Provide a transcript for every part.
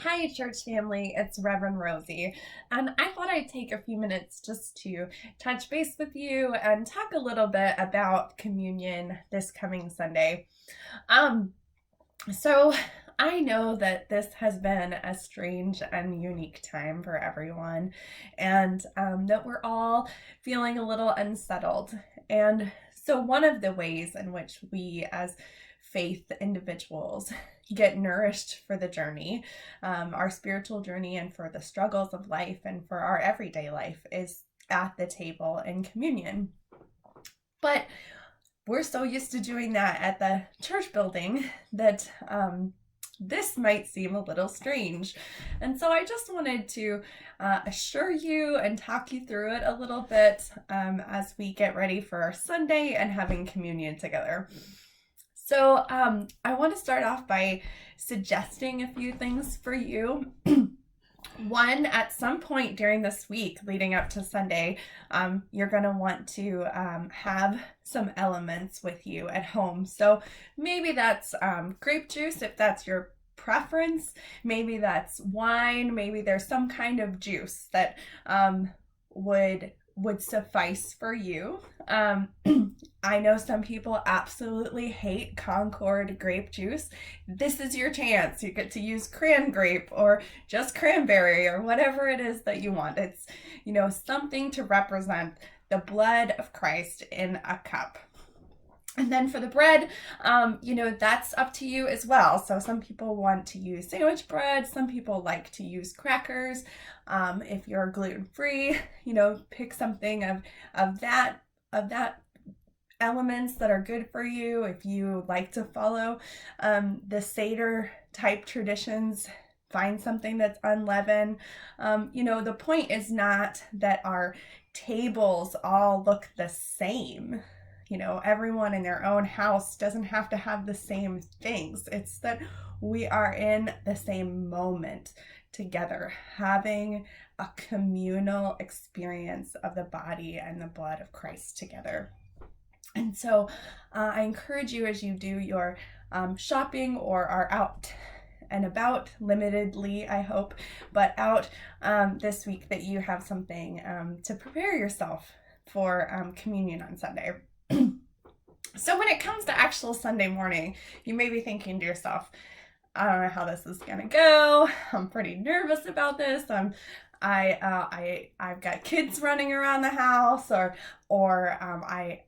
Hi, church family. It's Reverend Rosie, and I thought I'd take a few minutes just to touch base with you and talk a little bit about communion this coming Sunday. Um, so I know that this has been a strange and unique time for everyone, and that we're all feeling a little unsettled. And so, one of the ways in which we as faith individuals get nourished for the journey, our spiritual journey, and for the struggles of life and for our everyday life is at the table in communion. But we're so used to doing that at the church building that this might seem a little strange. And so I just wanted to assure you and talk you through it a little bit as we get ready for our Sunday and having communion together. So I want to start off by suggesting a few things for you. One, at some point during this week leading up to Sunday, you're going to want to have some elements with you at home. So maybe that's grape juice if that's your preference. Maybe that's wine. Maybe there's some kind of juice that would suffice for you. I know some people absolutely hate Concord grape juice. This is your chance. You get to use cran grape or just cranberry or whatever it is that you want. It's, something to represent the blood of Christ in a cup. And then for the bread, that's up to you as well. So some people want to use sandwich bread. Some people like to use crackers. If you're gluten-free, pick something of that elements that are good for you. If you like to follow the Seder type traditions, find something that's unleavened. The point is not that our tables all look the same. Everyone in their own house doesn't have to have the same things. It's that we are in the same moment together, having a communal experience of the body and the blood of Christ together. And so I encourage you, as you do your shopping or are out and about, limitedly, I hope, but out this week, that you have something to prepare yourself for communion on Sunday. So when it comes to actual Sunday morning, you may be thinking to yourself, I don't know how this is gonna go. I'm pretty nervous about this. I've got kids running around the house, or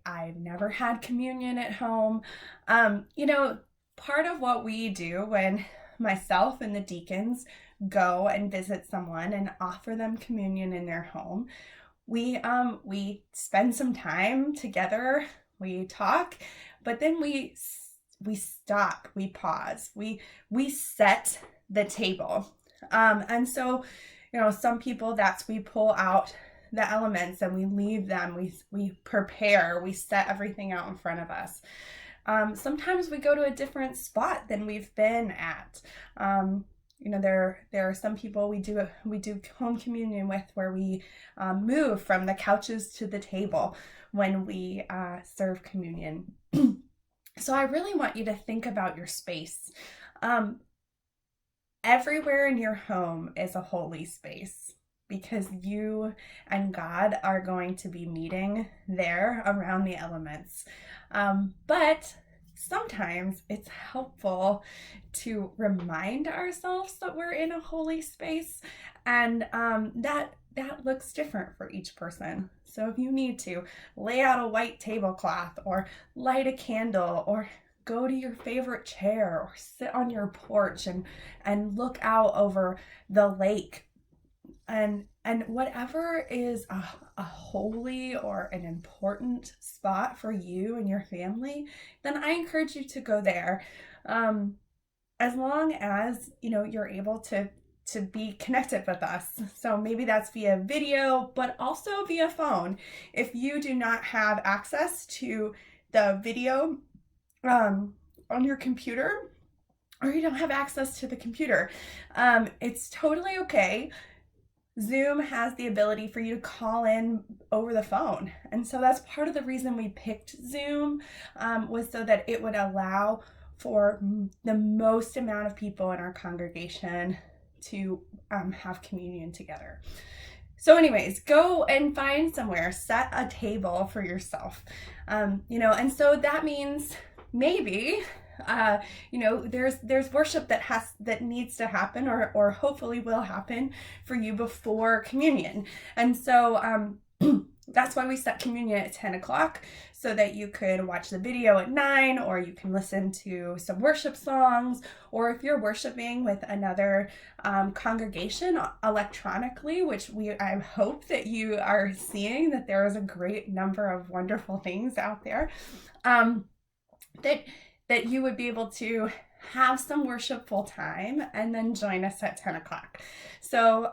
I've never had communion at home. Part of what we do when myself and the deacons go and visit someone and offer them communion in their home, we spend some time together. We talk, but then we stop, we pause, we set the table. And so, some people, we pull out the elements and we leave them, we prepare, we set everything out in front of us. Sometimes we go to a different spot than we've been at. There are some people we do home communion with where we move from the couches to the table when we serve communion. So I really want you to think about your space. Everywhere in your home is a holy space because you and God are going to be meeting there around the elements. But sometimes it's helpful to remind ourselves that we're in a holy space, and that looks different for each person. So if you need to lay out a white tablecloth or light a candle or go to your favorite chair or sit on your porch and look out over the lake, and whatever is a holy or an important spot for you and your family, then I encourage you to go there. As long as you're able to be connected with us. So maybe that's via video, but also via phone. If you do not have access to the video on your computer, or you don't have access to the computer, it's totally okay. Zoom has the ability for you to call in over the phone. And so that's part of the reason we picked Zoom, was so that it would allow for the most amount of people in our congregation to have communion together. So anyways, go and find somewhere, set a table for yourself. And so that means maybe there's worship that needs to happen or hopefully will happen for you before communion. And so that's why we set communion at 10 o'clock, so that you could watch the video at 9, or you can listen to some worship songs, or if you're worshiping with another congregation electronically, which I hope that you are seeing that there is a great number of wonderful things out there, that you would be able to have some worshipful time and then join us at 10 o'clock. So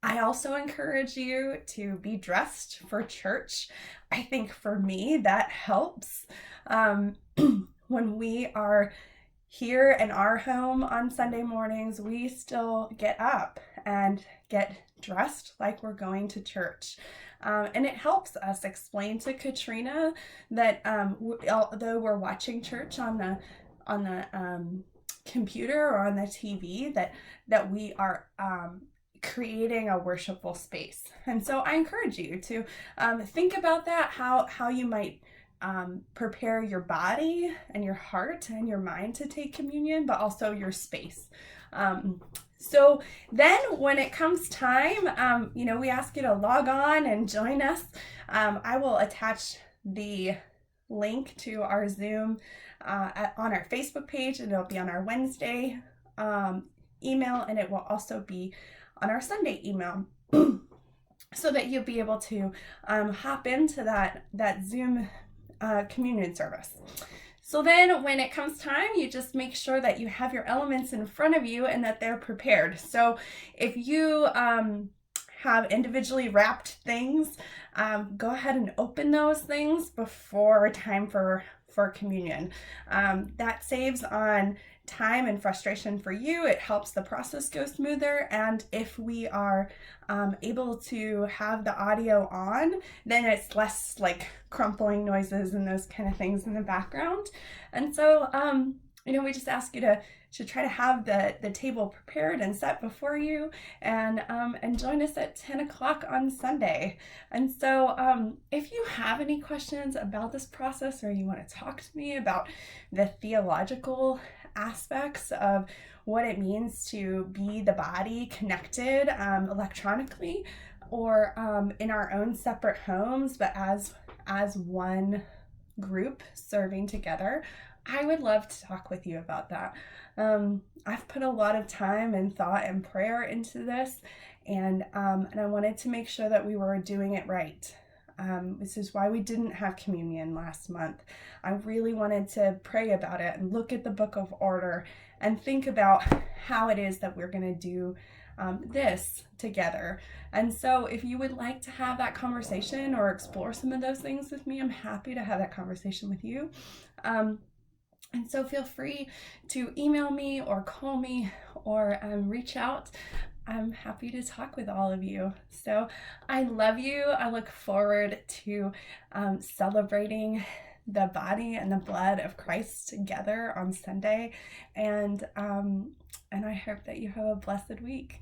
I also encourage you to be dressed for church. I think for me, that helps. When we are here in our home on Sunday mornings, we still get up and get dressed like we're going to church. And it helps us explain to Katrina that although we're watching church on the computer or on the TV, that we are creating a worshipful space. And so I encourage you to think about that, how you might prepare your body and your heart and your mind to take communion, but also your space. So then when it comes time, we ask you to log on and join us. I will attach the link to our Zoom on our Facebook page, and it'll be on our Wednesday email, and it will also be on our Sunday email, so that you'll be able to hop into that Zoom communion service. So then when it comes time, you just make sure that you have your elements in front of you and that they're prepared. So if you have individually wrapped things, go ahead and open those things before time for communion. That saves on time and frustration for you. It helps the process go smoother. And if we are able to have the audio on, then it's less like crumpling noises and those kind of things in the background. And so, we just ask you to try to have the table prepared and set before you, and join us at 10 o'clock on Sunday. And so if you have any questions about this process, or you want to talk to me about the theological aspects of what it means to be the body connected electronically, or in our own separate homes, but as one group serving together, I would love to talk with you about that. I've put a lot of time and thought and prayer into this, and I wanted to make sure that we were doing it right. This is why we didn't have communion last month. I really wanted to pray about it and look at the Book of Order and think about how it is that we're going to do this together. And so if you would like to have that conversation or explore some of those things with me, I'm happy to have that conversation with you. And so feel free to email me or call me or reach out. I'm happy to talk with all of you. So I love you. I look forward to celebrating the body and the blood of Christ together on Sunday. And I hope that you have a blessed week.